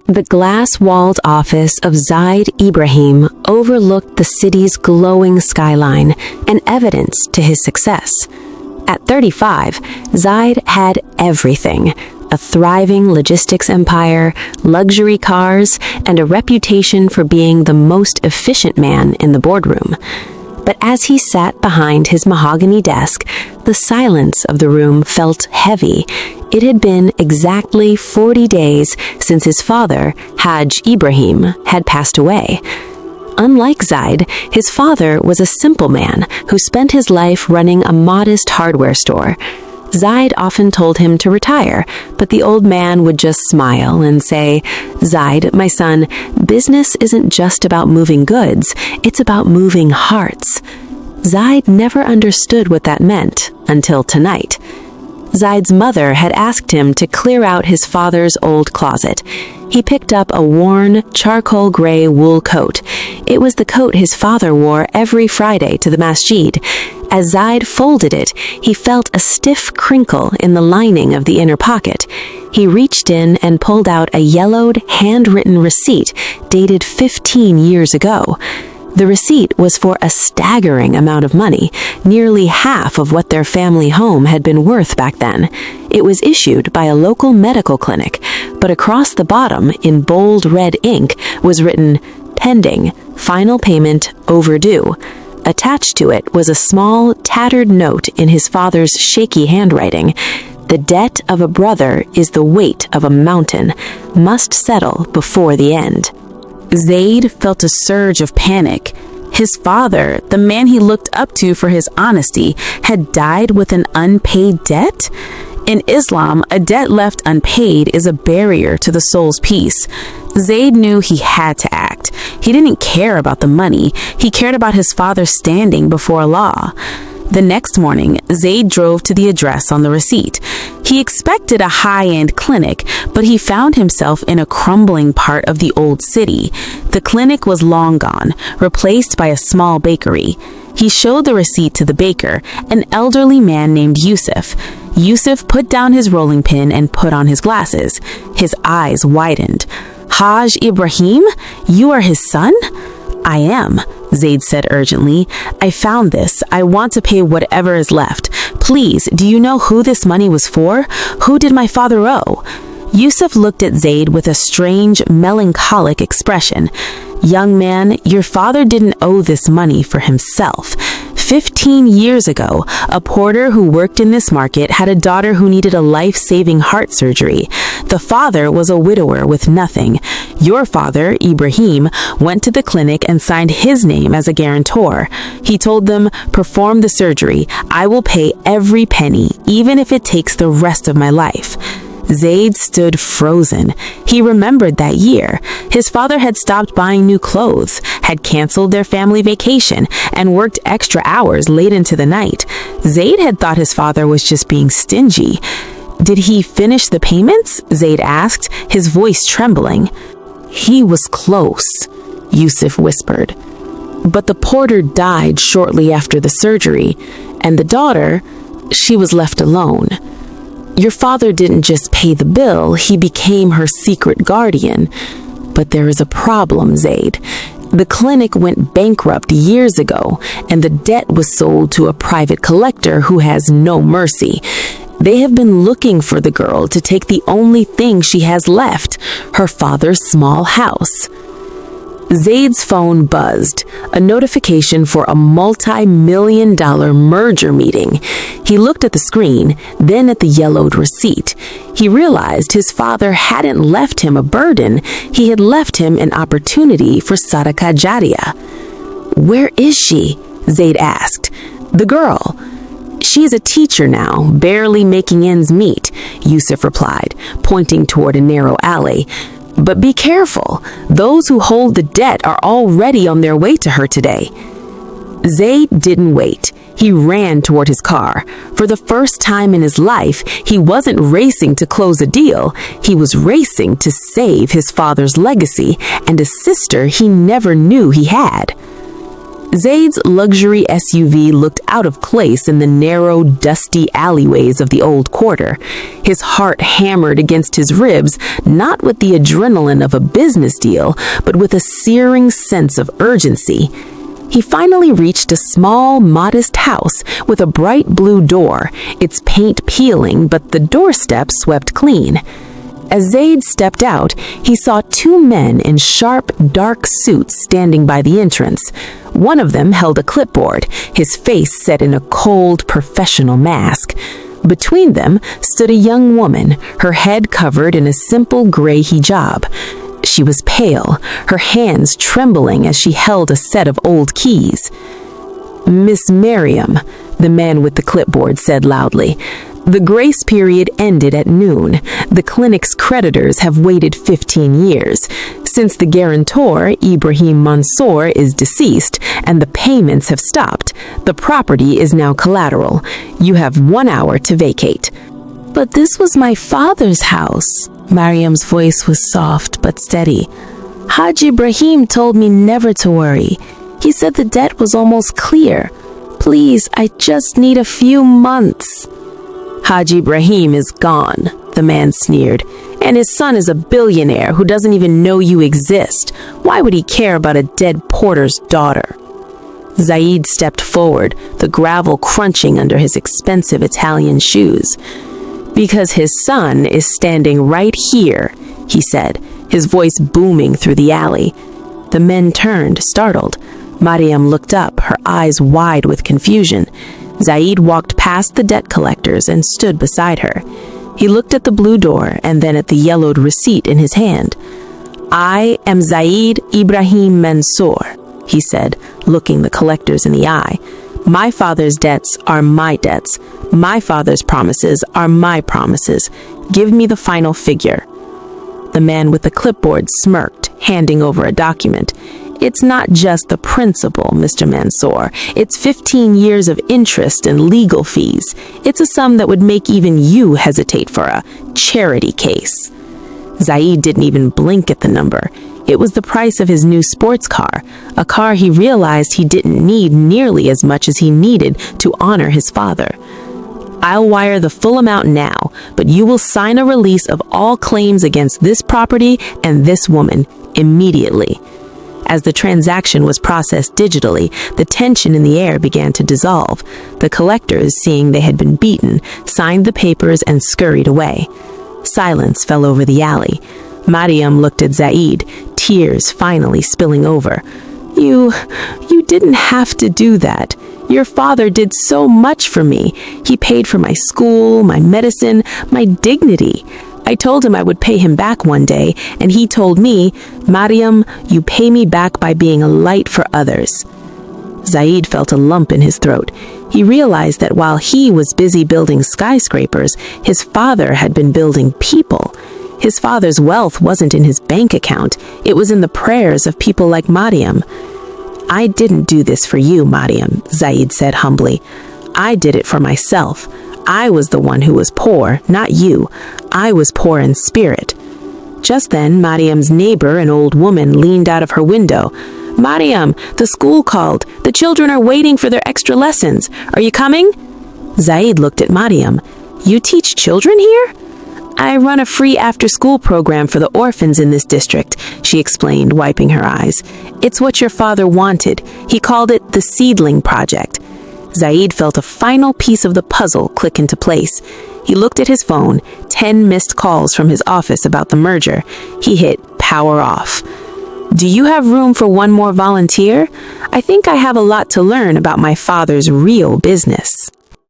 The glass-walled office of Zaid Ibrahim overlooked the city's glowing skyline and evidence to his success. At 35, Zaid had everything: a thriving logistics empire, luxury cars, and a reputation for being the most efficient man in the boardroom. But as he sat behind his mahogany desk, the silence of the room felt heavy. It had been exactly 40 days since his father, Hajj Ibrahim, had passed away. Unlike Zaid, his father was a simple man who spent his life running a modest hardware store. Zaid often told him to retire, but the old man would just smile and say, "Zaid, my son, business isn't just about moving goods, it's about moving hearts." Zaid never understood what that meant until tonight. Zaid's mother had asked him to clear out his father's old closet. He picked up a worn, charcoal gray wool coat. It was the coat his father wore every Friday to the masjid. As Zaid folded it, he felt a stiff crinkle in the lining of the inner pocket. He reached in and pulled out a yellowed, handwritten receipt dated 15 years ago. The receipt was for a staggering amount of money, nearly half of what their family home had been worth back then. It was issued by a local medical clinic, but across the bottom, in bold red ink, was written, "Pending, final payment overdue." Attached to it was a small, tattered note in his father's shaky handwriting. "The debt of a brother is the weight of a mountain, must settle before the end." Zaid felt a surge of panic. His father, the man he looked up to for his honesty, had died with an unpaid debt? In Islam, a debt left unpaid is a barrier to the soul's peace. Zaid knew he had to act. He didn't care about the money. He cared about his father's standing before Allah. The next morning, Zaid drove to the address on the receipt. He expected a high-end clinic, but he found himself in a crumbling part of the old city. The clinic was long gone, replaced by a small bakery. He showed the receipt to the baker, an elderly man named Yusuf. Yusuf put down his rolling pin and put on his glasses. His eyes widened. "Hajj Ibrahim? You are his son?" "I am," Zaid said urgently. "I found this. I want to pay whatever is left. Please, do you know who this money was for? Who did my father owe?" Yusuf looked at Zaid with a strange, melancholic expression. "Young man, your father didn't owe this money for himself. 15 years ago, a porter who worked in this market had a daughter who needed a life-saving heart surgery. The father was a widower with nothing. Your father, Ibrahim, went to the clinic and signed his name as a guarantor. He told them, 'Perform the surgery. I will pay every penny, even if it takes the rest of my life.'" Zaid stood frozen. He remembered that year. His father had stopped buying new clothes, had canceled their family vacation, and worked extra hours late into the night. Zaid had thought his father was just being stingy. "Did he finish the payments?" Zaid asked, his voice trembling. "He was close," Yusuf whispered. "But the porter died shortly after the surgery, and the daughter, she was left alone. Your father didn't just pay the bill, he became her secret guardian. But there is a problem, Zaid. The clinic went bankrupt years ago, and the debt was sold to a private collector who has no mercy. They have been looking for the girl to take the only thing she has left, her father's small house." Zaid's phone buzzed, a notification for a multi-million-dollar merger meeting. He looked at the screen, then at the yellowed receipt. He realized his father hadn't left him a burden, he had left him an opportunity for Sadaqah Jariyah. "Where is she?" Zaid asked. "The girl." "She's a teacher now, barely making ends meet," Yusuf replied, pointing toward a narrow alley. "But be careful. Those who hold the debt are already on their way to her today." Zaid didn't wait. He ran toward his car. For the first time in his life, he wasn't racing to close a deal. He was racing to save his father's legacy and a sister he never knew he had. Zaid's luxury SUV looked out of place in the narrow, dusty alleyways of the old quarter. His heart hammered against his ribs, not with the adrenaline of a business deal, but with a searing sense of urgency. He finally reached a small, modest house with a bright blue door, its paint peeling but the doorstep swept clean. As Zaid stepped out, he saw two men in sharp, dark suits standing by the entrance. One of them held a clipboard, his face set in a cold, professional mask. Between them stood a young woman, her head covered in a simple gray hijab. She was pale, her hands trembling as she held a set of old keys. "Miss Mariam," the man with the clipboard said loudly. "The grace period ended at noon. The clinic's creditors have waited 15 years. Since the guarantor, Ibrahim Mansour, is deceased and the payments have stopped, the property is now collateral. You have 1 hour to vacate." "But this was my father's house." Mariam's voice was soft but steady. "Hajj Ibrahim told me never to worry. He said the debt was almost clear. Please, I just need a few months." "Hajj Ibrahim is gone," the man sneered, "and his son is a billionaire who doesn't even know you exist. Why would he care about a dead porter's daughter?" Zaid stepped forward, the gravel crunching under his expensive Italian shoes. "Because his son is standing right here," he said, his voice booming through the alley. The men turned, startled. Mariam looked up, her eyes wide with confusion. Zaid walked past the debt collectors and stood beside her. He looked at the blue door and then at the yellowed receipt in his hand. "I am Zaid Ibrahim Mansour," he said, looking the collectors in the eye. "My father's debts are my debts. My father's promises are my promises. Give me the final figure." The man with the clipboard smirked, handing over a document. "It's not just the principal, Mr. Mansour. It's 15 years of interest and legal fees. It's a sum that would make even you hesitate for a charity case." Zaid didn't even blink at the number. It was the price of his new sports car, a car he realized he didn't need nearly as much as he needed to honor his father. "I'll wire the full amount now, but you will sign a release of all claims against this property and this woman immediately." As the transaction was processed digitally, the tension in the air began to dissolve. The collectors, seeing they had been beaten, signed the papers and scurried away. Silence fell over the alley. Mariam looked at Zaid, tears finally spilling over. You didn't have to do that. Your father did so much for me. He paid for my school, my medicine, my dignity. I told him I would pay him back one day, and he told me, 'Mariam, you pay me back by being a light for others.'" Zaid felt a lump in his throat. He realized that while he was busy building skyscrapers, his father had been building people. His father's wealth wasn't in his bank account. It was in the prayers of people like Mariam. "I didn't do this for you, Mariam," Zaid said humbly. "I did it for myself. I was the one who was poor, not you. I was poor in spirit." Just then, Mariam's neighbor, an old woman, leaned out of her window. "Mariam, the school called. The children are waiting for their extra lessons. Are you coming?" Zaid looked at Mariam. "You teach children here?" "I run a free after-school program for the orphans in this district," she explained, wiping her eyes. "It's what your father wanted. He called it the Seedling Project." Zaid felt a final piece of the puzzle click into place. He looked at his phone, 10 missed calls from his office about the merger. He hit power off. "Do you have room for one more volunteer? I think I have a lot to learn about my father's real business."